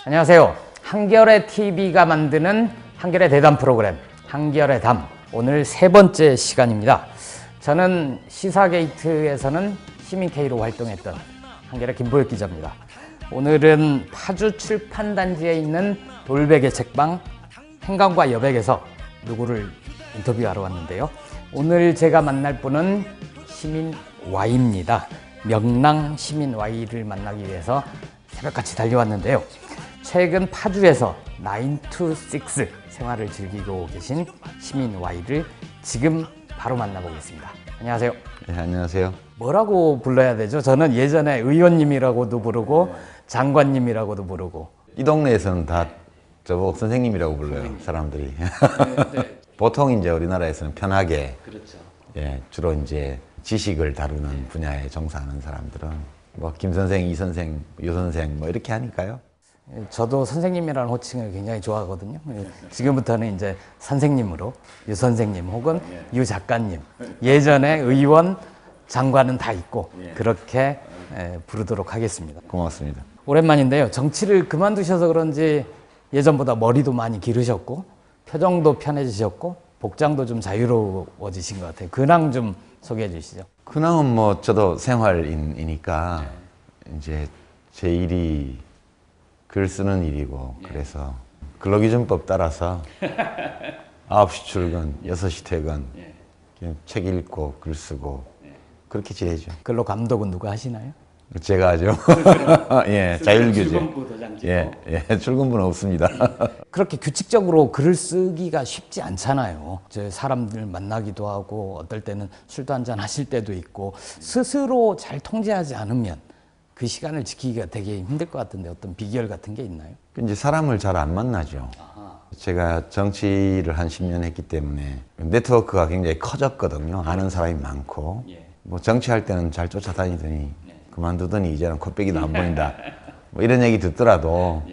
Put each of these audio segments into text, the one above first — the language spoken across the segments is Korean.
안녕하세요. 한겨레 TV가 만드는 한겨레 대담 프로그램 한겨레 담, 오늘 세 번째 시간입니다. 저는 시사게이트에서는 시민K로 활동했던 한겨레 김보혁 기자입니다. 오늘은 파주 출판단지에 있는 돌베개 책방 행간과 여백에서 누구를 인터뷰하러 왔는데요. 오늘 제가 만날 분은 시민 Y입니다. 명랑 시민 Y를 만나기 위해서 새벽같이 달려왔는데요. 최근 파주에서 9 to 6 생활을 즐기고 계신 시민 Y를 지금 바로 만나보겠습니다. 안녕하세요. 네, 안녕하세요. 뭐라고 불러야 되죠? 저는 예전에 의원님이라고도 부르고 장관님이라고도 부르고. 이 동네에서는 다 저보고 선생님이라고 불러요, 사람들이. 네. 보통 이제 우리나라에서는 편하게, 그렇죠. 예, 주로 이제 지식을 다루는 분야에 종사하는 사람들은 뭐 김 선생, 이 선생, 유 선생 뭐 이렇게 하니까요. 저도 선생님이라는 호칭을 굉장히 좋아하거든요. 지금부터는 이제 선생님으로, 유 선생님 혹은 유 작가님, 예전에 의원, 장관은 다 있고 그렇게 부르도록 하겠습니다. 고맙습니다. 오랜만인데요. 정치를 그만두셔서 그런지 예전보다 머리도 많이 기르셨고 표정도 편해지셨고 복장도 좀 자유로워지신 것 같아요. 근황 좀 소개해 주시죠. 근황은 뭐 저도 생활인이니까 이제 제 일이 글 쓰는 일이고 그래서 근로기준법 따라서 9시 출근, 6시 퇴근, 그냥 책 읽고 글 쓰고 그렇게 지내죠. 근로 감독은 누가 하시나요? 제가 하죠. 예, 자율규제. 출근부 도장 예, 출근부는 없습니다. 그렇게 규칙적으로 글을 쓰기가 쉽지 않잖아요. 이제 사람들 만나기도 하고 어떨 때는 술도 한잔 하실 때도 있고 스스로 잘 통제하지 않으면 그 시간을 지키기가 되게 힘들 것 같은데 어떤 비결 같은 게 있나요? 이제 사람을 잘 안 만나죠. 제가 정치를 한 10년 했기 때문에 네트워크가 굉장히 커졌거든요. 아는 사람이 많고. 뭐 정치할 때는 잘 쫓아다니더니 그만두더니 이제는 코빼기도 안 보인다. 뭐 이런 얘기 듣더라도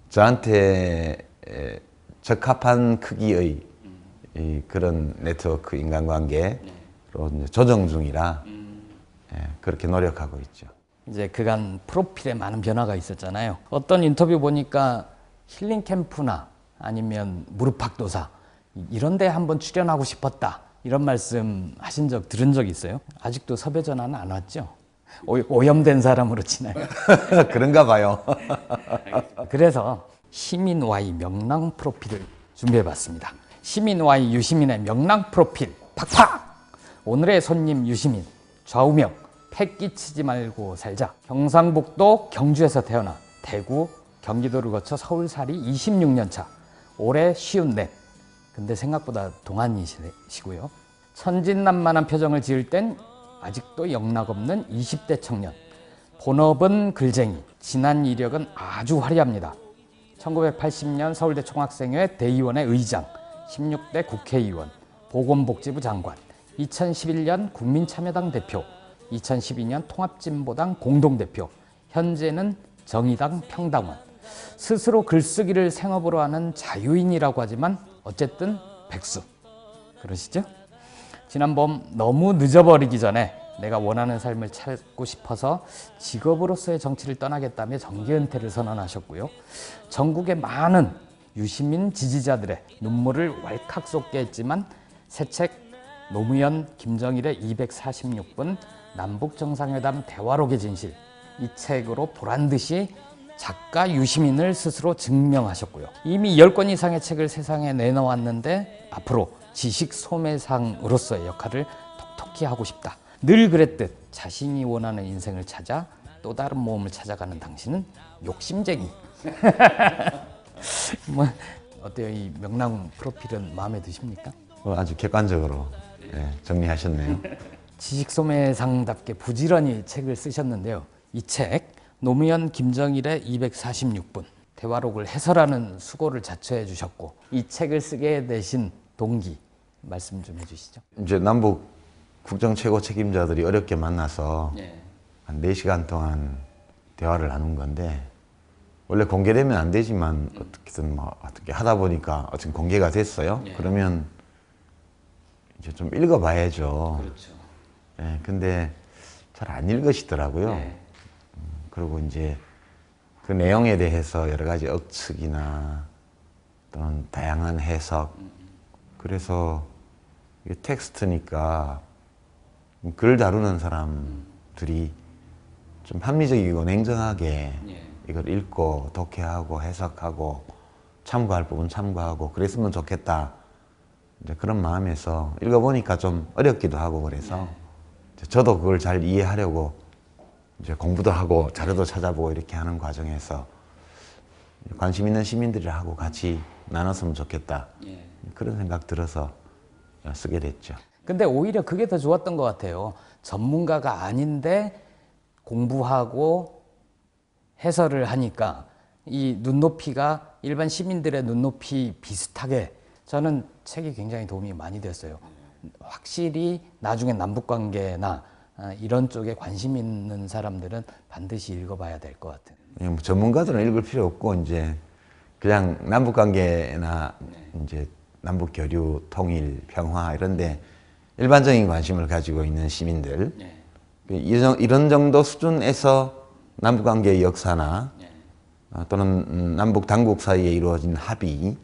저한테 적합한 크기의 그런 네트워크 인간관계로 이제 조정 중이라 그렇게 노력하고 있죠. 이제 그간 프로필에 많은 변화가 있었잖아요. 어떤 인터뷰 보니까 힐링 캠프나 아니면 무릎팍도사 이런 데 한번 출연하고 싶었다 이런 말씀 하신 적 들은 적 있어요? 아직도 섭외 전화는 안 왔죠? 오염된 사람으로 치나요? 그런가 봐요. 그래서 시민 Y 명랑 프로필을 준비해봤습니다. 시민 Y 유시민의 명랑 프로필 팍팍! 오늘의 손님 유시민 좌우명 패 끼치지 말고 살자. 경상북도 경주에서 태어나 대구, 경기도를 거쳐 서울살이 26년 차. 올해 54. 근데 생각보다 동안이시고요. 천진난만한 표정을 지을 땐 아직도 영락없는 20대 청년. 본업은 글쟁이, 지난 이력은 아주 화려합니다. 1980년 서울대 총학생회 대의원의 의장, 16대 국회의원, 보건복지부 장관, 2011년 국민참여당 대표, 2012년 통합진보당 공동대표, 현재는 정의당 평당원. 스스로 글쓰기를 생업으로 하는 자유인이라고 하지만 어쨌든 백수. 그러시죠? 지난 봄 너무 늦어버리기 전에 내가 원하는 삶을 찾고 싶어서 직업으로서의 정치를 떠나겠다며 정계 은퇴를 선언하셨고요. 전국의 많은 유시민 지지자들의 눈물을 왈칵 쏟게 했지만 새 책 노무현 김정일의 246분 남북정상회담 대화록의 진실, 이 책으로 보란듯이 작가 유시민을 스스로 증명하셨고요. 이미 10권 이상의 책을 세상에 내놓았는데 앞으로 지식 소매상으로서의 역할을 톡톡히 하고 싶다. 늘 그랬듯 자신이 원하는 인생을 찾아 또 다른 모험을 찾아가는 당신은 욕심쟁이. 뭐 어때요? 이 명랑 프로필은 마음에 드십니까? 아주 객관적으로 정리하셨네요. 지식소매상답게 부지런히 책을 쓰셨는데요. 이 책 노무현 김정일의 246분 대화록을 해설하는 수고를 자처해 주셨고 이 책을 쓰게 되신 동기 말씀 좀 해주시죠. 이제 남북 국정 최고 책임자들이 어렵게 만나서 한 4시간 동안 대화를 나눈 건데 원래 공개되면 안 되지만 어떻게든 뭐 어떻게 하다 보니까 어쨌든 공개가 됐어요. 그러면 이제 좀 읽어봐야죠. 그렇죠. 근데 잘 안 읽으시더라고요. 그리고 이제 그 내용에 대해서 여러 가지 억측이나 또는 다양한 해석, 그래서 이게 텍스트니까 글 다루는 사람들이 좀 합리적이고 냉정하게 이걸 읽고 독해하고 해석하고 참고할 부분 참고하고 그랬으면 좋겠다. 이제 그런 마음에서 읽어보니까 좀 어렵기도 하고 그래서 저도 그걸 잘 이해하려고 이제 공부도 하고 자료도 찾아보고 이렇게 하는 과정에서 관심 있는 시민들하고 같이 나눴으면 좋겠다. 그런 생각 들어서 쓰게 됐죠. 근데 오히려 그게 더 좋았던 것 같아요. 전문가가 아닌데 공부하고 해설을 하니까 이 눈높이가 일반 시민들의 눈높이 비슷하게 저는 책이 굉장히 도움이 많이 됐어요. 확실히 나중에 남북관계나 이런 쪽에 관심 있는 사람들은 반드시 읽어봐야 될 것 같아요. 뭐 전문가들은 읽을 필요 없고 이제 그냥 남북관계나 이제 남북 교류, 통일, 평화 이런데 일반적인 관심을 가지고 있는 시민들 이런 정도 수준에서 남북관계의 역사나 또는 남북 당국 사이에 이루어진 합의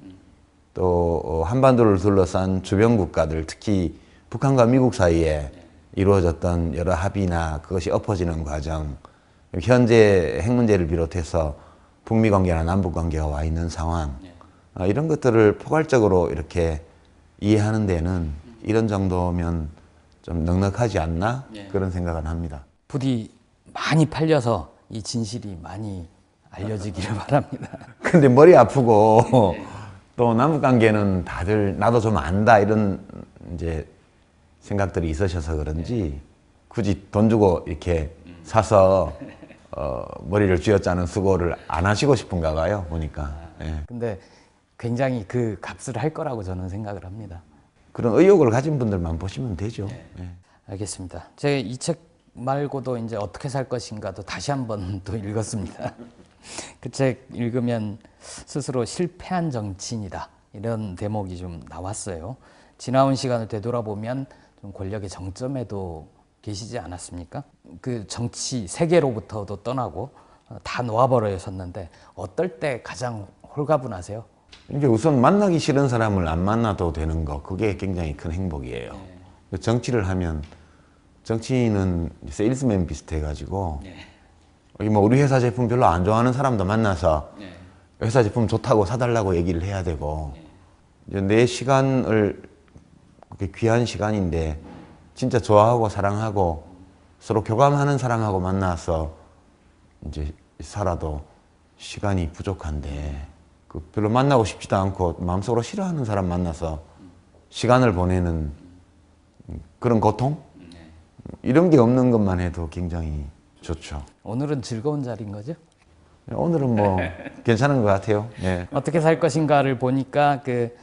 또 한반도를 둘러싼 주변 국가들 특히 북한과 미국 사이에 이루어졌던 여러 합의나 그것이 엎어지는 과정 현재 핵 문제를 비롯해서 북미 관계나 남북 관계가 와 있는 상황 이런 것들을 포괄적으로 이렇게 이해하는 데는 이런 정도면 좀 넉넉하지 않나 그런 생각을 합니다. 부디 많이 팔려서 이 진실이 많이 알려지기를 바랍니다. 근데 머리 아프고 또 남북 관계는 다들 나도 좀 안다 이런 이제 생각들이 있으셔서 그런지 굳이 돈 주고 이렇게 사서 머리를 쥐어짜는 수고를 안 하시고 싶은가 봐요 보니까. 근데 굉장히 그 값을 할 거라고 저는 생각을 합니다. 그런 의욕을 가진 분들만 보시면 되죠. 알겠습니다. 제가 이 책 말고도 이제 어떻게 살 것인가도 다시 한번 또 읽었습니다. 그 책 읽으면 스스로 실패한 정치인이다 이런 대목이 좀 나왔어요. 지나온 시간을 되돌아보면 좀 권력의 정점에도 계시지 않았습니까? 그 정치 세계로부터도 떠나고 다 놓아버려졌는데 어떨 때 가장 홀가분하세요? 이게 우선 만나기 싫은 사람을 안 만나도 되는 거 그게 굉장히 큰 행복이에요. 정치를 하면 정치인은 세일스맨 비슷해가지고 뭐 우리 회사 제품 별로 안 좋아하는 사람도 만나서 회사 제품 좋다고 사달라고 얘기를 해야 되고 이제 내 시간을 그렇게 귀한 시간인데 진짜 좋아하고 사랑하고 서로 교감하는 사람하고 만나서 이제 살아도 시간이 부족한데 그 별로 만나고 싶지도 않고 마음속으로 싫어하는 사람 만나서 시간을 보내는 그런 고통? 이런 게 없는 것만 해도 굉장히 좋죠. 오늘은 즐거운 자리인 거죠? 오늘은 뭐 괜찮은 것 같아요. 어떻게 살 것인가를 보니까 그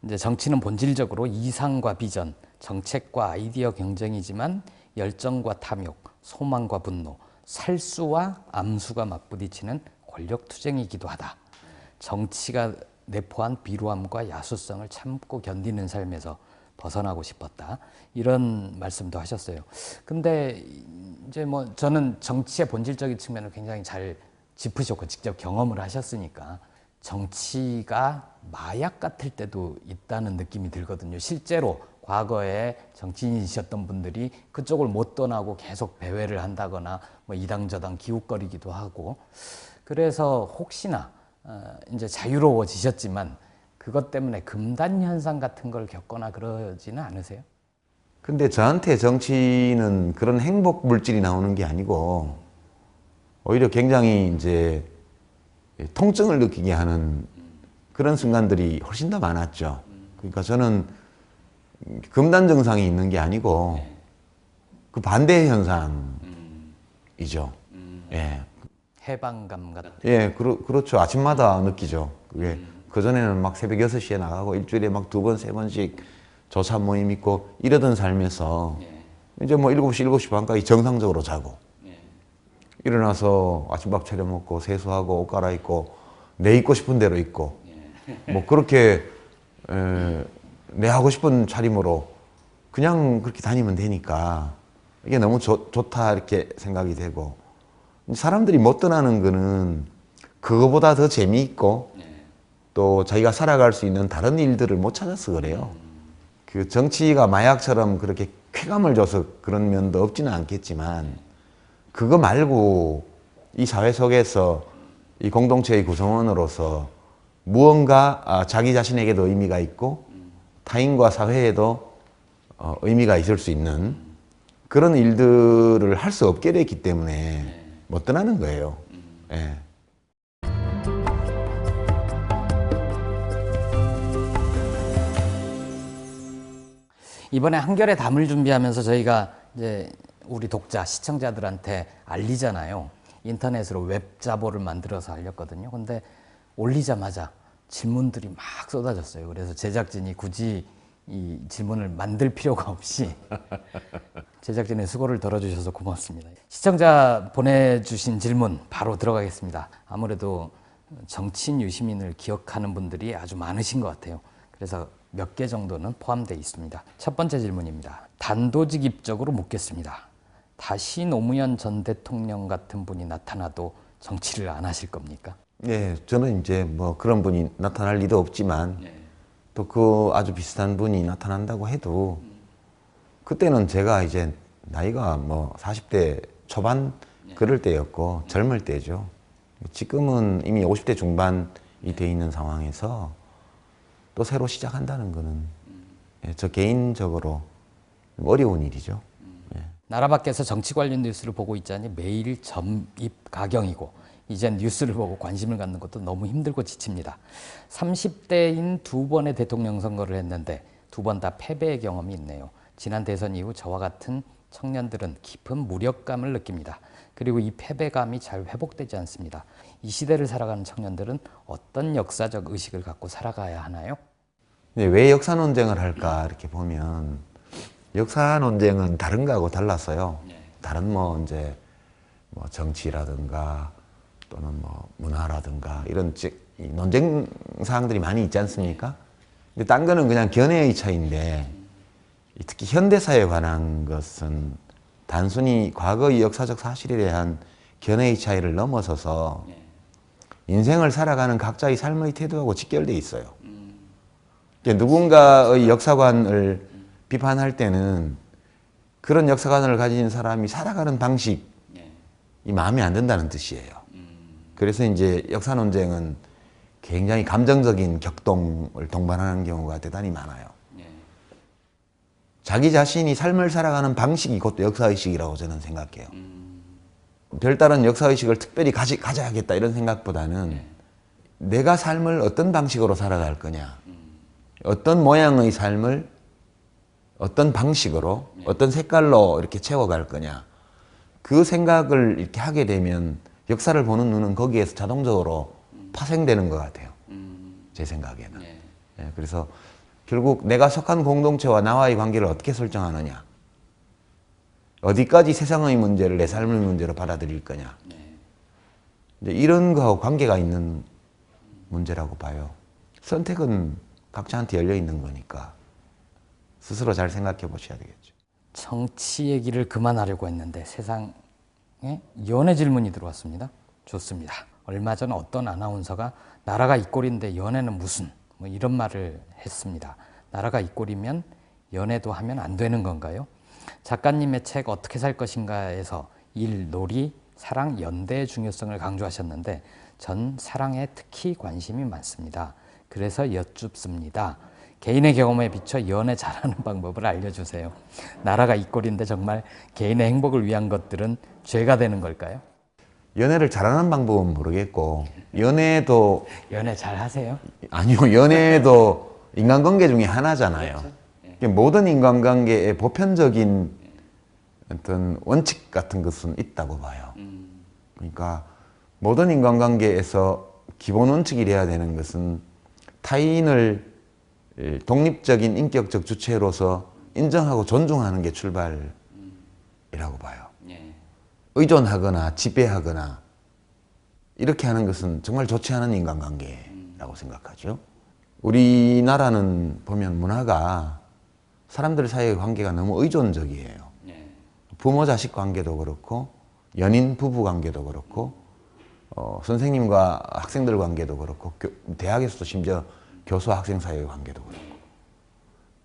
이제 정치는 본질적으로 이상과 비전, 정책과 아이디어 경쟁이지만 열정과 탐욕, 소망과 분노, 살수와 암수가 맞부딪히는 권력 투쟁이기도 하다. 정치가 내포한 비루함과 야수성을 참고 견디는 삶에서 벗어나고 싶었다. 이런 말씀도 하셨어요. 근데 이제 뭐 저는 정치의 본질적인 측면을 굉장히 잘 짚으셨고 직접 경험을 하셨으니까 정치가 마약 같을 때도 있다는 느낌이 들거든요. 실제로 과거에 정치인이셨던 분들이 그쪽을 못 떠나고 계속 배회를 한다거나 뭐 이당저당 기웃거리기도 하고 그래서 혹시나 이제 자유로워지셨지만 그것 때문에 금단 현상 같은 걸 겪거나 그러지는 않으세요? 근데 저한테 정치는 그런 행복 물질이 나오는 게 아니고 오히려 굉장히 이제 통증을 느끼게 하는 그런 순간들이 훨씬 더 많았죠. 그러니까 저는 금단 증상이 있는 게 아니고 그 반대 현상이죠. 해방감 같은. 그렇죠. 아침마다 느끼죠. 그게 그전에는 막 새벽 6시에 나가고 일주일에 막 2번, 3번씩 조사 모임 있고 이러던 삶에서 이제 뭐 7시, 7시 반까지 정상적으로 자고 일어나서 아침밥 차려 먹고 세수하고 옷 갈아입고 내 입고 싶은 대로 입고 뭐 그렇게 내 하고 싶은 차림으로 그냥 그렇게 다니면 되니까 이게 너무 좋다 이렇게 생각이 되고 사람들이 못 떠나는 거는 그거보다 더 재미있고 또 자기가 살아갈 수 있는 다른 일들을 못 찾아서 그래요. 그 정치가 마약처럼 그렇게 쾌감을 줘서 그런 면도 없지는 않겠지만 그거 말고 이 사회 속에서 이 공동체의 구성원으로서 무언가 자기 자신에게도 의미가 있고 타인과 사회에도 의미가 있을 수 있는 그런 일들을 할 수 없게 됐기 때문에 못 떠나는 거예요. 예. 이번에 한결의 담을 준비하면서 저희가 이제 우리 독자, 시청자들한테 알리잖아요. 인터넷으로 웹자보를 만들어서 알렸거든요. 근데 올리자마자 질문들이 막 쏟아졌어요. 그래서 제작진이 굳이 이 질문을 만들 필요가 없이 제작진의 수고를 덜어주셔서 고맙습니다. 시청자 보내주신 질문 바로 들어가겠습니다. 아무래도 정치인 유시민을 기억하는 분들이 아주 많으신 것 같아요. 그래서 몇 개 정도는 포함되어 있습니다. 첫 번째 질문입니다. 단도직입적으로 묻겠습니다. 다시 노무현 전 대통령 같은 분이 나타나도 정치를 안 하실 겁니까? 네, 저는 이제 뭐 그런 분이 나타날 리도 없지만 또 그 아주 비슷한 분이 나타난다고 해도 그때는 제가 이제 나이가 뭐 40대 초반 그럴 때였고 젊을 때죠. 지금은 이미 50대 중반이 돼 있는 상황에서 또 새로 시작한다는 거는 저 개인적으로 어려운 일이죠. 나라 밖에서 정치 관련 뉴스를 보고 있자니 매일 점입 가경이고 이젠 뉴스를 보고 관심을 갖는 것도 너무 힘들고 지칩니다. 30대인 두 번의 대통령 선거를 했는데 두 번 다 패배의 경험이 있네요. 지난 대선 이후 저와 같은 청년들은 깊은 무력감을 느낍니다. 그리고 이 패배감이 잘 회복되지 않습니다. 이 시대를 살아가는 청년들은 어떤 역사적 의식을 갖고 살아가야 하나요? 네, 왜 역사 논쟁을 할까 이렇게 보면 역사 논쟁은 다른 거하고 달라서요. 다른 뭐 이제 뭐 정치라든가 또는 뭐 문화라든가 이런 이 논쟁 사항들이 많이 있지 않습니까? 근데 딴 거는 그냥 견해의 차이인데 특히 현대사에 관한 것은 단순히 과거의 역사적 사실에 대한 견해의 차이를 넘어서서 인생을 살아가는 각자의 삶의 태도하고 직결되어 있어요. 누군가의 역사관을 비판할 때는 그런 역사관을 가진 사람이 살아가는 방식이 마음에 안 든다는 뜻이에요. 그래서 이제 역사 논쟁은 굉장히 감정적인 격동을 동반하는 경우가 대단히 많아요. 자기 자신이 삶을 살아가는 방식이 그것도 역사의식이라고 저는 생각해요. 별다른 역사의식을 특별히 가져야겠다 이런 생각보다는 내가 삶을 어떤 방식으로 살아갈 거냐, 어떤 모양의 삶을 어떤 방식으로, 어떤 색깔로 이렇게 채워갈 거냐, 그 생각을 이렇게 하게 되면 역사를 보는 눈은 거기에서 자동적으로 파생되는 것 같아요. 제 생각에는. 그래서 결국 내가 속한 공동체와 나와의 관계를 어떻게 설정하느냐, 어디까지 세상의 문제를 내 삶의 문제로 받아들일 거냐, 이제 이런 거하고 관계가 있는 문제라고 봐요. 선택은 각자한테 열려 있는 거니까 스스로 잘 생각해 보셔야 되겠죠. 정치 얘기를 그만하려고 했는데 세상에 연애 질문이 들어왔습니다. 좋습니다. 얼마 전 어떤 아나운서가 나라가 이 꼴인데 연애는 무슨 뭐 이런 말을 했습니다. 나라가 이 꼴이면 연애도 하면 안 되는 건가요? 작가님의 책 어떻게 살 것인가에서 일, 놀이, 사랑, 연대의 중요성을 강조하셨는데 전 사랑에 특히 관심이 많습니다. 그래서 여쭙습니다. 개인의 경험에 비춰 연애 잘하는 방법을 알려주세요. 나라가 이 꼴인데 정말 개인의 행복을 위한 것들은 죄가 되는 걸까요? 연애를 잘하는 방법은 모르겠고 연애도 연애 잘 하세요? 아니요, 연애도 인간관계 중에 하나잖아요. 그렇죠? 모든 인간관계에 보편적인 어떤 원칙 같은 것은 있다고 봐요. 그러니까 모든 인간관계에서 기본 원칙이 돼야 되는 것은 타인을 독립적인 인격적 주체로서 인정하고 존중하는 게 출발이라고 봐요. 의존하거나 지배하거나 이렇게 하는 것은 정말 좋지 않은 인간관계라고 생각하죠. 우리나라는 보면 문화가 사람들 사이의 관계가 너무 의존적이에요. 부모 자식 관계도 그렇고 연인 부부 관계도 그렇고 선생님과 학생들 관계도 그렇고 대학에서도 심지어 교수와 학생 사이의 관계도 그렇고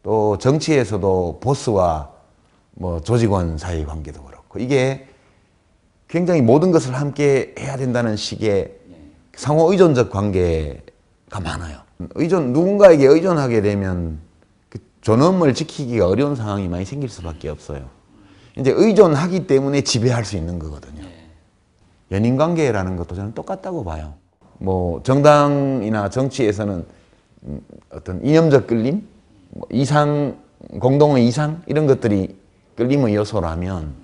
또 정치에서도 보스와 뭐 조직원 사이의 관계도 그렇고 이게 굉장히 모든 것을 함께 해야 된다는 식의 상호 의존적 관계가 많아요. 누군가에게 의존하게 되면 그 존엄을 지키기가 어려운 상황이 많이 생길 수밖에 없어요. 이제 의존하기 때문에 지배할 수 있는 거거든요. 연인 관계라는 것도 저는 똑같다고 봐요. 뭐 정당이나 정치에서는 어떤 이념적 끌림, 공동의 이상 이런 것들이 끌림의 요소라면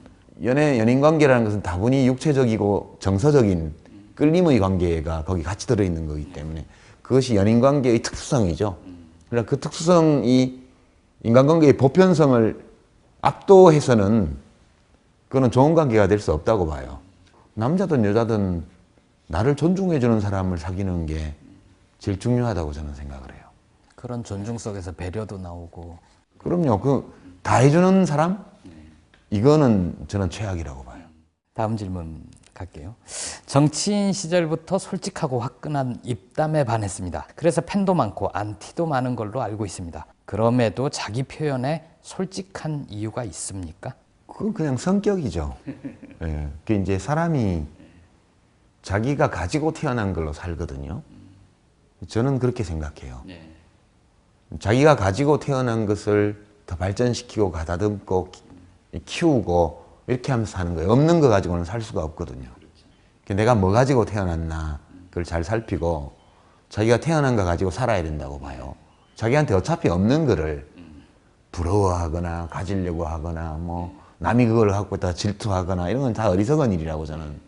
연인 관계라는 것은 다분히 육체적이고 정서적인 끌림의 관계가 거기 같이 들어있는 거기 때문에 그것이 연인 관계의 특수성이죠. 그러니까 그 특수성이 인간관계의 보편성을 압도해서는 그거는 좋은 관계가 될 수 없다고 봐요. 남자든 여자든 나를 존중해주는 사람을 사귀는 게 제일 중요하다고 저는 생각을 해요. 그런 존중 속에서 배려도 나오고. 그럼요. 다 해주는 사람? 이거는 저는 최악이라고 봐요. 다음 질문 갈게요. 정치인 시절부터 솔직하고 화끈한 입담에 반했습니다. 그래서 팬도 많고 안티도 많은 걸로 알고 있습니다. 그럼에도 자기 표현에 솔직한 이유가 있습니까? 그건 그냥 성격이죠. 예. 그 이제 사람이 자기가 가지고 태어난 걸로 살거든요. 저는 그렇게 생각해요. 자기가 가지고 태어난 것을 더 발전시키고 가다듬고 키우고 이렇게 하면서 사는 거예요. 없는 거 가지고는 살 수가 없거든요. 내가 뭐 가지고 태어났나 그걸 잘 살피고 자기가 태어난 거 가지고 살아야 된다고 봐요. 자기한테 어차피 없는 거를 부러워하거나 가지려고 하거나 뭐 남이 그걸 갖고 있다가 질투하거나 이런 건 다 어리석은 일이라고 저는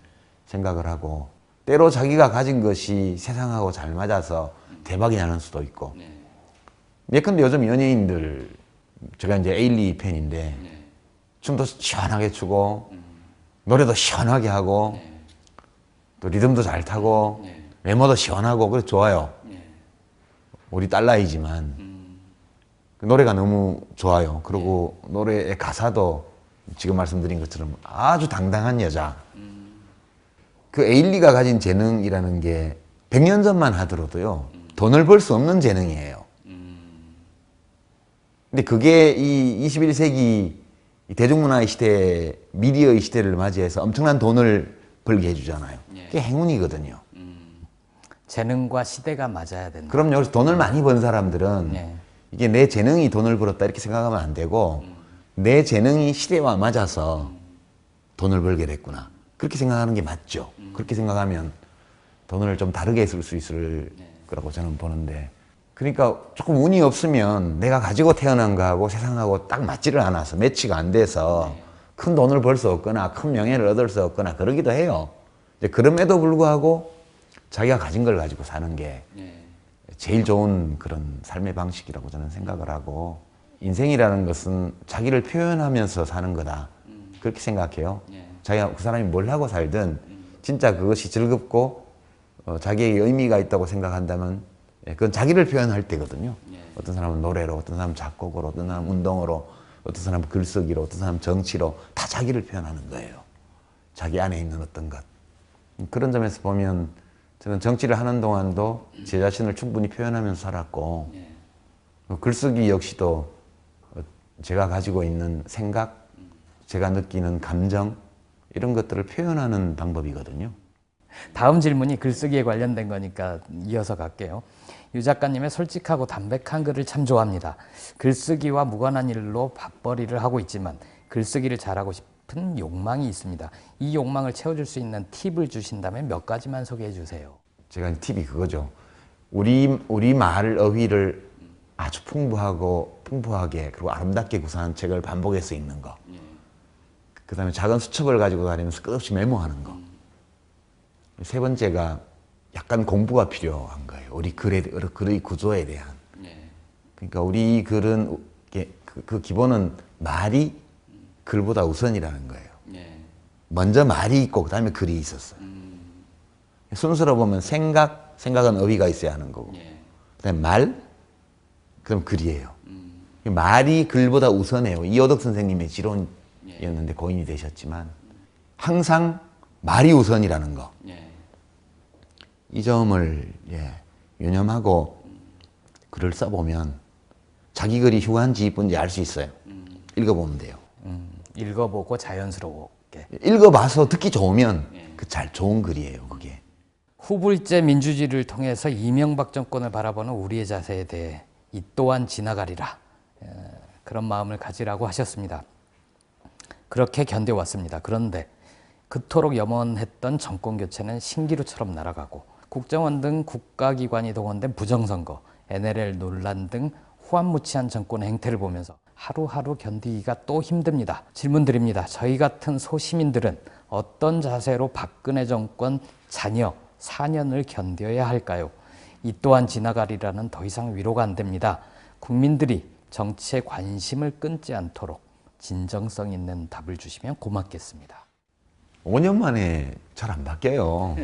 생각을 하고 때로 자기가 가진 것이 세상하고 잘 맞아서 대박이 나는 수도 있고 예컨대 요즘 연예인들 제가 이제 에일리 팬인데 춤도 시원하게 추고 노래도 시원하게 하고 또 리듬도 잘 타고 외모도 시원하고 그래서 좋아요. 우리 딸나이지만 그 노래가 너무 좋아요. 그리고 노래의 가사도 지금 말씀드린 것처럼 아주 당당한 여자. 그 에일리가 가진 재능이라는 게 100년 전만 하더라도요 돈을 벌 수 없는 재능이에요. 근데 그게 이 21세기 대중문화의 시대, 미디어의 시대를 맞이해서 엄청난 돈을 벌게 해주잖아요. 그게 행운이거든요. 재능과 시대가 맞아야 된다. 그럼요. 그래서 돈을 많이 번 사람들은 이게 내 재능이 돈을 벌었다 이렇게 생각하면 안 되고 내 재능이 시대와 맞아서 돈을 벌게 됐구나. 그렇게 생각하는 게 맞죠. 그렇게 생각하면 돈을 좀 다르게 쓸 수 있을 거라고 저는 보는데 그러니까 조금 운이 없으면 내가 가지고 태어난 거하고 세상하고 딱 맞지를 않아서 매치가 안 돼서 큰 돈을 벌 수 없거나 큰 명예를 얻을 수 없거나 그러기도 해요. 그럼에도 불구하고 자기가 가진 걸 가지고 사는 게 제일 좋은 그런 삶의 방식이라고 저는 생각을 하고 인생이라는 것은 자기를 표현하면서 사는 거다. 그렇게 생각해요. 자기가 그 사람이 뭘 하고 살든 진짜 그것이 즐겁고 자기에게 의미가 있다고 생각한다면 그건 자기를 표현할 때거든요. 어떤 사람은 노래로, 어떤 사람은 작곡으로, 어떤 사람은 운동으로, 어떤 사람은 글쓰기로, 어떤 사람은 정치로 다 자기를 표현하는 거예요. 자기 안에 있는 어떤 것. 그런 점에서 보면 저는 정치를 하는 동안도 제 자신을 충분히 표현하면서 살았고 글쓰기 역시도 제가 가지고 있는 생각, 제가 느끼는 감정 이런 것들을 표현하는 방법이거든요. 다음 질문이 글쓰기에 관련된 거니까 이어서 갈게요. 유 작가님의 솔직하고 담백한 글을 참 좋아합니다. 글쓰기와 무관한 일로 밥벌이를 하고 있지만 글쓰기를 잘하고 싶은 욕망이 있습니다. 이 욕망을 채워줄 수 있는 팁을 주신다면 몇 가지만 소개해 주세요. 제가 팁이 그거죠. 우리 말 어휘를 아주 풍부하게 그리고 아름답게 구사한 책을 반복해서 읽는 거. 그 다음에 작은 수첩을 가지고 다니면서 끝없이 메모하는 거. 세 번째가 약간 공부가 필요한 거예요. 우리 글의 구조에 대한. 그러니까 우리 글은 그 기본은 말이 글보다 우선이라는 거예요. 먼저 말이 있고 그다음에 글이 있었어요. 순서로 보면 생각은 어휘가 있어야 하는 거고 그다음에 말, 그다음 글이에요. 말이 글보다 우선해요. 이호덕 선생님의 지론이었는데 고인이 되셨지만 항상 말이 우선이라는 거. 이 점을 유념하고 글을 써보면 자기 글이 휴가인지 이쁜지 알 수 있어요. 읽어보면 돼요. 읽어보고 자연스럽게. 읽어봐서 듣기 좋으면 그 잘 좋은 글이에요, 그게. 후불제 민주주의를 통해서 이명박 정권을 바라보는 우리의 자세에 대해 이 또한 지나가리라. 그런 마음을 가지라고 하셨습니다. 그렇게 견뎌왔습니다. 그런데 그토록 염원했던 정권 교체는 신기루처럼 날아가고 국정원 등 국가기관이 동원된 부정선거, NLL 논란 등 후한무치한 정권의 행태를 보면서 하루하루 견디기가 또 힘듭니다. 질문 드립니다. 저희 같은 소시민들은 어떤 자세로 박근혜 정권 잔여 4년을 견뎌야 할까요? 이 또한 지나가리라는 더 이상 위로가 안 됩니다. 국민들이 정치에 관심을 끊지 않도록 진정성 있는 답을 주시면 고맙겠습니다. 5년 만에 잘 안 바뀌어요.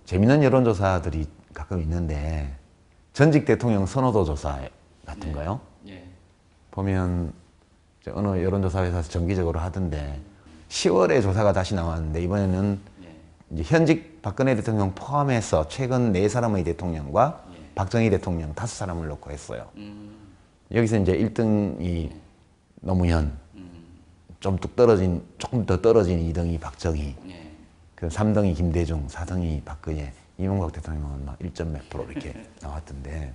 재미있는 여론조사들이 가끔 있는데 전직 대통령 선호도 조사 같은 거요. 보면 어느 여론조사 회사에서 정기적으로 하던데 10월에 조사가 다시 나왔는데 이번에는 이제 현직 박근혜 대통령 포함해서 최근 4사람의 대통령과 박정희 대통령 5사람을 놓고 했어요. 여기서 이제 1등이 노무현, 조금 더 떨어진 2등이 박정희, 그 3등이 김대중, 4등이 박근혜, 이명박 대통령은 막 1점 몇 프로 이렇게 나왔던데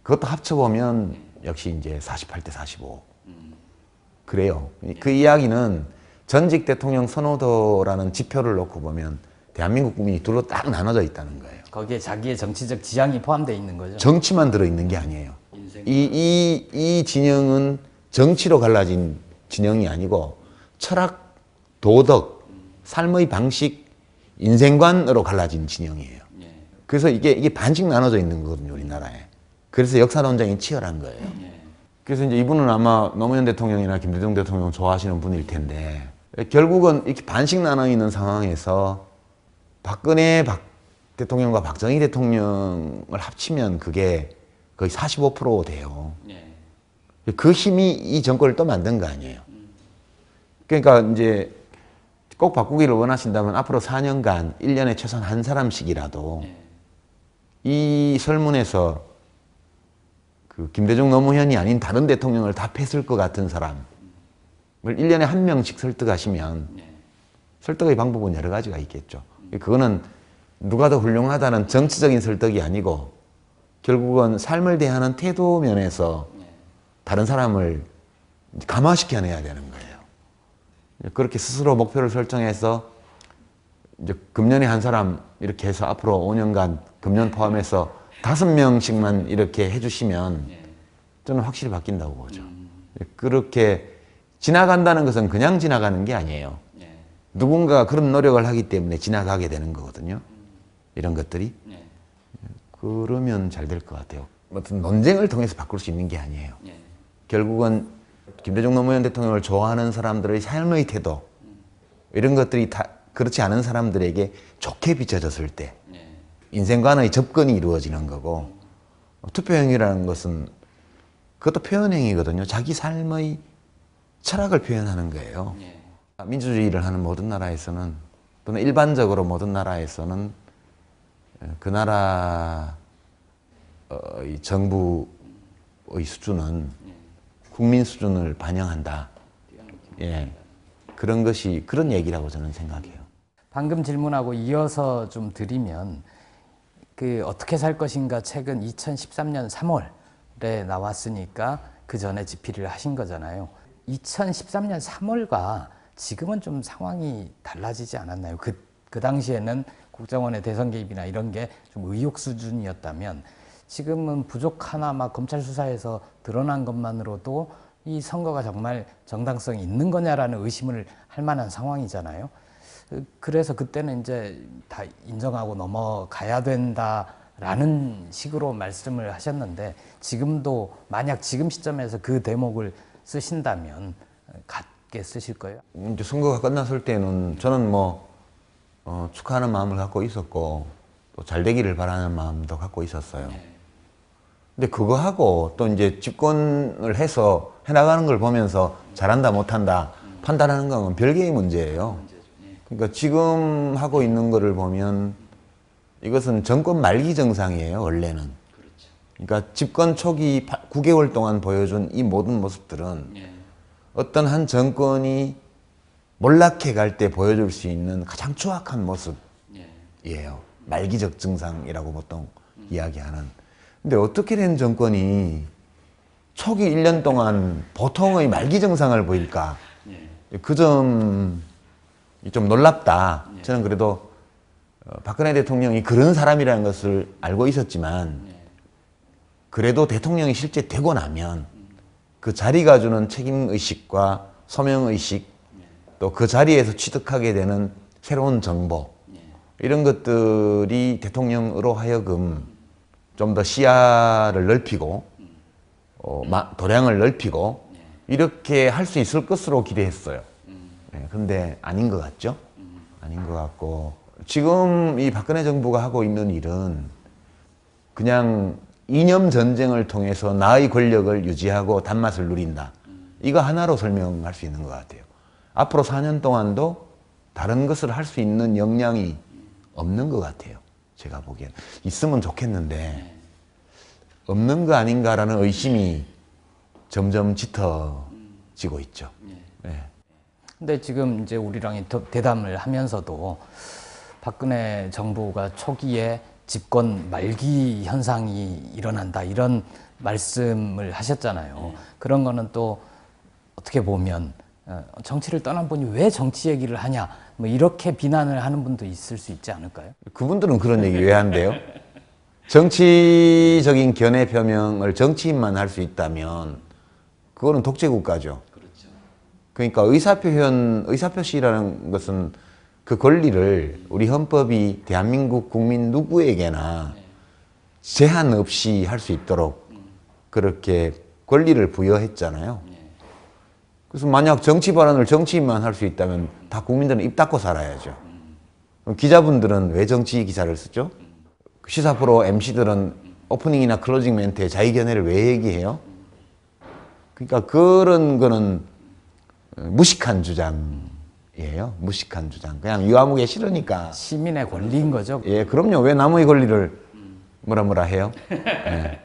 그것도 합쳐보면 역시 이제 48대 45. 그래요. 그 이야기는 전직 대통령 선호도라는 지표를 놓고 보면 대한민국 국민이 둘로 딱 나눠져 있다는 거예요. 거기에 자기의 정치적 지향이 포함되어 있는 거죠. 정치만 들어있는 게 아니에요. 이 진영은 정치로 갈라진 진영이 아니고 철학, 도덕, 삶의 방식, 인생관으로 갈라진 진영이에요. 그래서 이게 반씩 나눠져 있는 거거든요, 우리나라에. 그래서 역사 논쟁이 치열한 거예요. 그래서 이제 이분은 아마 노무현 대통령이나 김대중 대통령 좋아하시는 분일 텐데 결국은 이렇게 반씩 나눠 있는 상황에서 박근혜 대통령과 박정희 대통령을 합치면 그게 거의 45% 돼요. 그 힘이 이 정권을 또 만든 거 아니에요. 그러니까 이제 꼭 바꾸기를 원하신다면 앞으로 4년간 1년에 최소한 한 사람씩이라도 이 설문에서 그 김대중 노무현이 아닌 다른 대통령을 다 뺐을 것 같은 사람을 1년에 한 명씩 설득하시면 설득의 방법은 여러 가지가 있겠죠. 그거는 누가 더 훌륭하다는 정치적인 설득이 아니고 결국은 삶을 대하는 태도 면에서 다른 사람을 감화시켜내야 되는 거예요. 그렇게 스스로 목표를 설정해서 이제 금년에 한 사람 이렇게 해서 앞으로 5년간 금년 포함해서 5명씩만 이렇게 해주시면 저는 확실히 바뀐다고 보죠. 그렇게 지나간다는 것은 그냥 지나가는 게 아니에요. 누군가가 그런 노력을 하기 때문에 지나가게 되는 거거든요. 이런 것들이. 그러면 잘 될 것 같아요. 어떤 논쟁을 통해서 바꿀 수 있는 게 아니에요. 결국은 김대중 노무현 대통령을 좋아하는 사람들의 삶의 태도 이런 것들이 다 그렇지 않은 사람들에게 좋게 비춰졌을 때 인생관의 접근이 이루어지는 거고 투표행위라는 것은 그것도 표현행위거든요. 자기 삶의 철학을 표현하는 거예요. 민주주의를 하는 모든 나라에서는 또는 일반적으로 모든 나라에서는 그 나라의 정부의 수준은 국민 수준을 반영한다. 그런 것이 그런 얘기라고 저는 생각해요. 방금 질문하고 이어서 좀 드리면 그 어떻게 살 것인가 책은 2013년 3월에 나왔으니까 그 전에 집필을 하신 거잖아요. 2013년 3월과 지금은 좀 상황이 달라지지 않았나요? 그 당시에는 국정원의 대선 개입이나 이런 게 좀 의혹 수준이었다면 지금은 부족하나 막 검찰 수사에서 드러난 것만으로도 이 선거가 정말 정당성이 있는 거냐라는 의심을 할 만한 상황이잖아요. 그래서 그때는 이제 다 인정하고 넘어가야 된다라는 식으로 말씀을 하셨는데 지금도 만약 지금 시점에서 그 대목을 쓰신다면 같게 쓰실 거예요? 이제 선거가 끝났을 때는 저는 축하하는 마음을 갖고 있었고 또 잘 되기를 바라는 마음도 갖고 있었어요. 근데 그거하고 또 이제 집권을 해서 해나가는 걸 보면서 잘한다 못한다 판단하는 건 별개의 문제예요. 그러니까 지금 하고 있는 거를 보면 이것은 정권 말기 정상이에요, 원래는. 그러니까 집권 초기 9개월 동안 보여준 이 모든 모습들은 어떤 한 정권이 몰락해 갈 때 보여줄 수 있는 가장 추악한 모습이에요. 말기적 증상이라고 보통 이야기하는. 근데 어떻게 된 정권이 초기 1년 동안 보통의 말기 증상을 보일까? 그 점이 좀 놀랍다. 저는 그래도 박근혜 대통령이 그런 사람이라는 것을 알고 있었지만 그래도 대통령이 실제 되고 나면 그 자리가 주는 책임의식과 소명의식 또 그 자리에서 취득하게 되는 새로운 정보 이런 것들이 대통령으로 하여금 좀 더 시야를 넓히고 도량을 넓히고 이렇게 할 수 있을 것으로 기대했어요. 근데 아닌 것 같죠? 아닌 것 같고 지금 이 박근혜 정부가 하고 있는 일은 그냥 이념 전쟁을 통해서 나의 권력을 유지하고 단맛을 누린다. 이거 하나로 설명할 수 있는 것 같아요. 앞으로 4년 동안도 다른 것을 할 수 있는 역량이 없는 것 같아요. 제가 보기엔. 있으면 좋겠는데 없는 거 아닌가라는 의심이 점점 짙어지고 있죠. 네. 근데 지금 이제 우리랑 대담을 하면서도 박근혜 정부가 초기에 집권 말기 현상이 일어난다 이런 말씀을 하셨잖아요. 그런 거는 또 어떻게 보면 정치를 떠난 분이 왜 정치 얘기를 하냐 뭐 이렇게 비난을 하는 분도 있을 수 있지 않을까요? 그분들은 그런 얘기 왜 한대요? 정치적인 견해 표명을 정치인만 할 수 있다면 그거는 독재 국가죠. 그러니까 의사표시라는 것은 그 권리를 우리 헌법이 대한민국 국민 누구에게나 제한 없이 할 수 있도록 그렇게 권리를 부여했잖아요. 그래서 만약 정치 발언을 정치인만 할 수 있다면 다 국민들은 입 닫고 살아야죠. 그럼 기자분들은 왜 정치 기사를 쓰죠? 시사 프로 MC들은 오프닝이나 클로징 멘트에 자기 견해를 왜 얘기해요? 그러니까 그런 거는 무식한 주장이에요. 무식한 주장. 그냥 유아무개 싫으니까. 시민의 권리인 거죠. 예, 그럼요. 왜 남의 권리를 뭐라 해요? 예.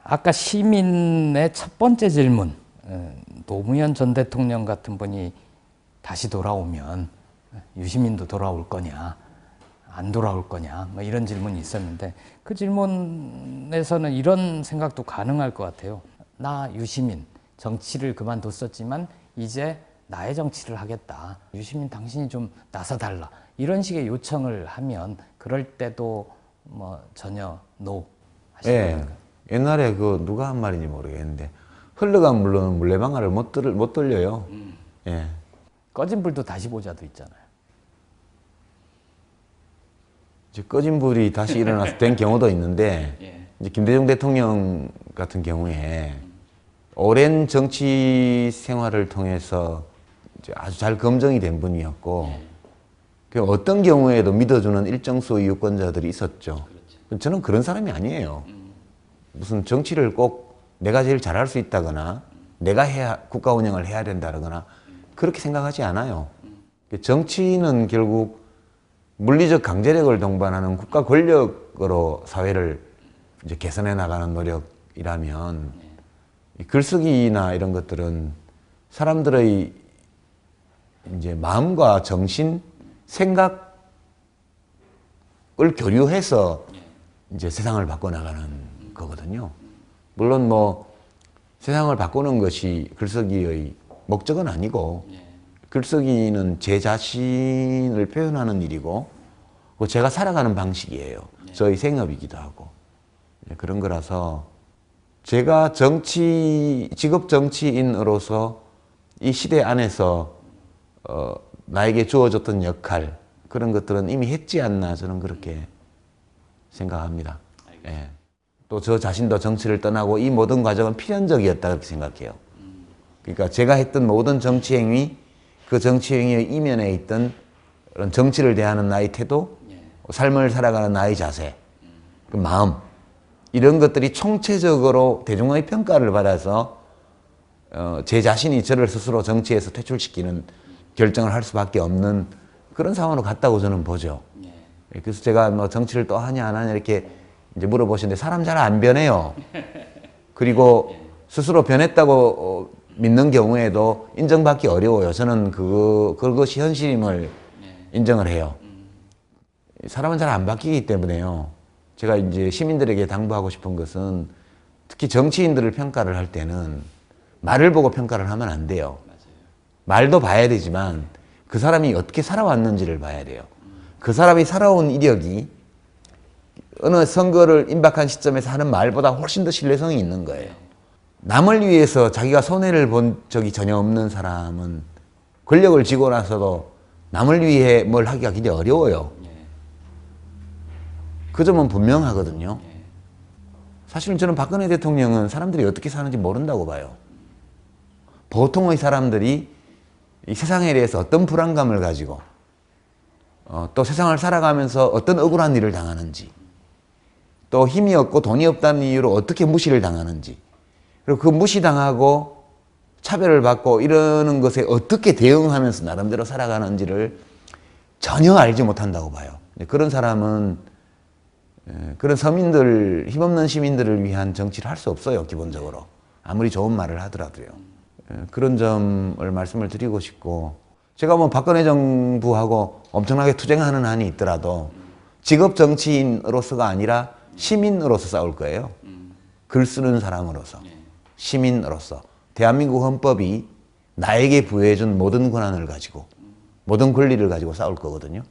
아까 시민의 첫 번째 질문, 노무현 전 대통령 같은 분이 다시 돌아오면 유시민도 돌아올 거냐, 안 돌아올 거냐, 뭐 이런 질문이 있었는데 그 질문에서는 이런 생각도 가능할 것 같아요. 나 유시민 정치를 그만뒀었지만 이제 나의 정치를 하겠다. 유시민 당신이 좀 나서달라. 이런 식의 요청을 하면 그럴 때도 뭐 전혀 노 하시는 예. 건가요? 옛날에 그 누가 한 말인지 모르겠는데 흘러간 물로는 물레방아를 못 돌려요. 예. 꺼진 불도 다시 보자도 있잖아요. 이제 꺼진 불이 다시 일어나서 된 경우도 있는데 이제 김대중 대통령 같은 경우에 오랜 정치 생활을 통해서 이제 아주 잘 검증이 된 분이었고 그 어떤 경우에도 믿어주는 일정 수의 유권자들이 있었죠. 저는 그런 사람이 아니에요. 무슨 정치를 꼭 내가 제일 잘할 수 있다거나 내가 국가 운영을 해야 된다거나 그렇게 생각하지 않아요. 정치는 결국 물리적 강제력을 동반하는 국가 권력으로 사회를 이제 개선해 나가는 노력이라면 글쓰기나 이런 것들은 사람들의 이제 마음과 정신, 생각을 교류해서 이제 세상을 바꿔나가는 거거든요. 물론 뭐 세상을 바꾸는 것이 글쓰기의 목적은 아니고 글쓰기는 제 자신을 표현하는 일이고 제가 살아가는 방식이에요. 저의 생업이기도 하고 그런 거라서 제가 직업 정치인으로서 이 시대 안에서 나에게 주어졌던 역할 그런 것들은 이미 했지 않나 저는 그렇게 생각합니다. 예. 또 저 자신도 정치를 떠나고 이 모든 과정은 필연적이었다 그렇게 생각해요. 그러니까 제가 했던 모든 정치 행위, 그 정치 행위의 이면에 있던 그런 정치를 대하는 나의 태도, 삶을 살아가는 나의 자세, 그 마음 이런 것들이 총체적으로 대중의 평가를 받아서 제 자신이 저를 스스로 정치에서 퇴출시키는 결정을 할 수밖에 없는 그런 상황으로 갔다고 저는 보죠. 그래서 제가 뭐 정치를 또 하냐 안 하냐 이렇게 이제 물어보시는데 사람 잘 안 변해요. 그리고 스스로 변했다고 믿는 경우에도 인정받기 어려워요. 저는 그것이 현실임을 인정을 해요. 사람은 잘 안 바뀌기 때문에요. 제가 이제 시민들에게 당부하고 싶은 것은 특히 정치인들을 평가를 할 때는 말을 보고 평가를 하면 안 돼요. 말도 봐야 되지만 그 사람이 어떻게 살아왔는지를 봐야 돼요. 그 사람이 살아온 이력이 어느 선거를 임박한 시점에서 하는 말보다 훨씬 더 신뢰성이 있는 거예요. 남을 위해서 자기가 손해를 본 적이 전혀 없는 사람은 권력을 쥐고 나서도 남을 위해 뭘 하기가 굉장히 어려워요. 그 점은 분명하거든요. 사실은 저는 박근혜 대통령은 사람들이 어떻게 사는지 모른다고 봐요. 보통의 사람들이 이 세상에 대해서 어떤 불안감을 가지고 또 세상을 살아가면서 어떤 억울한 일을 당하는지 또 힘이 없고 돈이 없다는 이유로 어떻게 무시를 당하는지 그리고 그 무시당하고 차별을 받고 이러는 것에 어떻게 대응하면서 나름대로 살아가는지를 전혀 알지 못한다고 봐요. 그런 사람은 그런 서민들, 힘없는 시민들을 위한 정치를 할 수 없어요. 기본적으로. 아무리 좋은 말을 하더라도요. 그런 점을 말씀을 드리고 싶고 제가 뭐 박근혜 정부하고 엄청나게 투쟁하는 한이 있더라도 직업 정치인으로서가 아니라 시민으로서 싸울 거예요. 글 쓰는 사람으로서. 시민으로서. 대한민국 헌법이 나에게 부여해준 모든 권한을 가지고 모든 권리를 가지고 싸울 거거든요.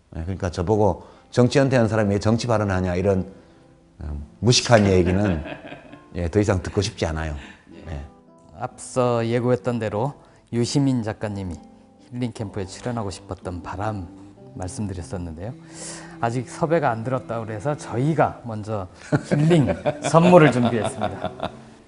그러니까 저보고 정치 은퇴한 사람이 왜 정치 발언하냐 이런 무식한 얘기는 더 이상 듣고 싶지 않아요. 앞서 예고했던 대로 유시민 작가님이 힐링 캠프에 출연하고 싶었던 바람 말씀드렸었는데요. 아직 섭외가 안 들었다고 그래서 저희가 먼저 힐링 선물을 준비했습니다.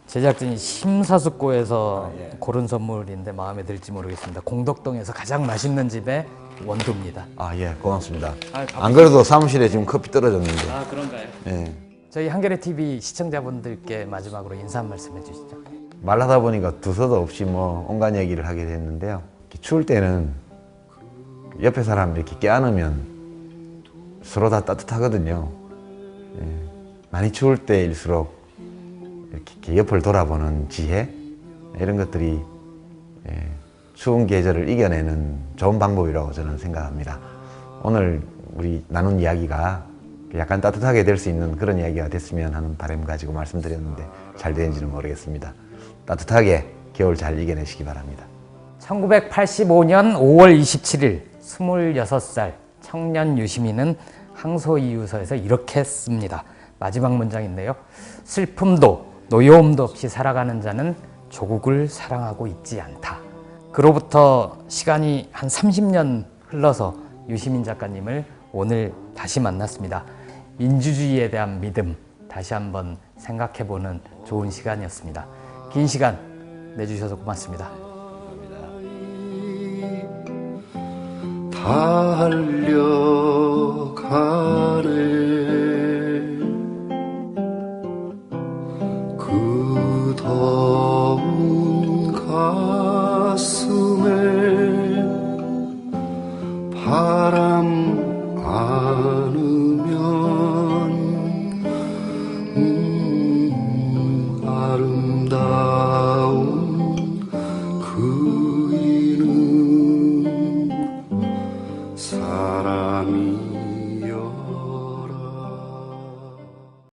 제작진이 심사숙고해서 고른 선물인데 마음에 들지 모르겠습니다. 공덕동에서 가장 맛있는 집의 원두입니다. 아, 예, 고맙습니다. 안 그래도 사무실에 지금 커피 떨어졌는데. 아, 그런가요? 예. 저희 한겨레 TV 시청자분들께 마지막으로 인사 한 말씀 해주시죠. 말하다 보니까 두서도 없이 뭐 온갖 얘기를 하게 됐는데요. 추울 때는 옆에 사람 이렇게 껴안으면 서로 다 따뜻하거든요. 예. 많이 추울 때일수록 이렇게 옆을 돌아보는 지혜 이런 것들이 추운 계절을 이겨내는 좋은 방법이라고 저는 생각합니다. 오늘 우리 나눈 이야기가 약간 따뜻하게 될 수 있는 그런 이야기가 됐으면 하는 바람 가지고 말씀드렸는데 잘 되는지는 모르겠습니다. 따뜻하게 겨울 잘 이겨내시기 바랍니다. 1985년 5월 27일 26살 청년 유시민은 항소이유서에서 이렇게 씁니다. 마지막 문장인데요. 슬픔도 노여움도 없이 살아가는 자는 조국을 사랑하고 있지 않다. 그로부터 시간이 한 30년 흘러서 유시민 작가님을 오늘 다시 만났습니다. 민주주의에 대한 믿음 다시 한번 생각해보는 좋은 시간이었습니다. 긴 시간 내주셔서 고맙습니다. 달려가네 그 더운 가슴에 바람 안으면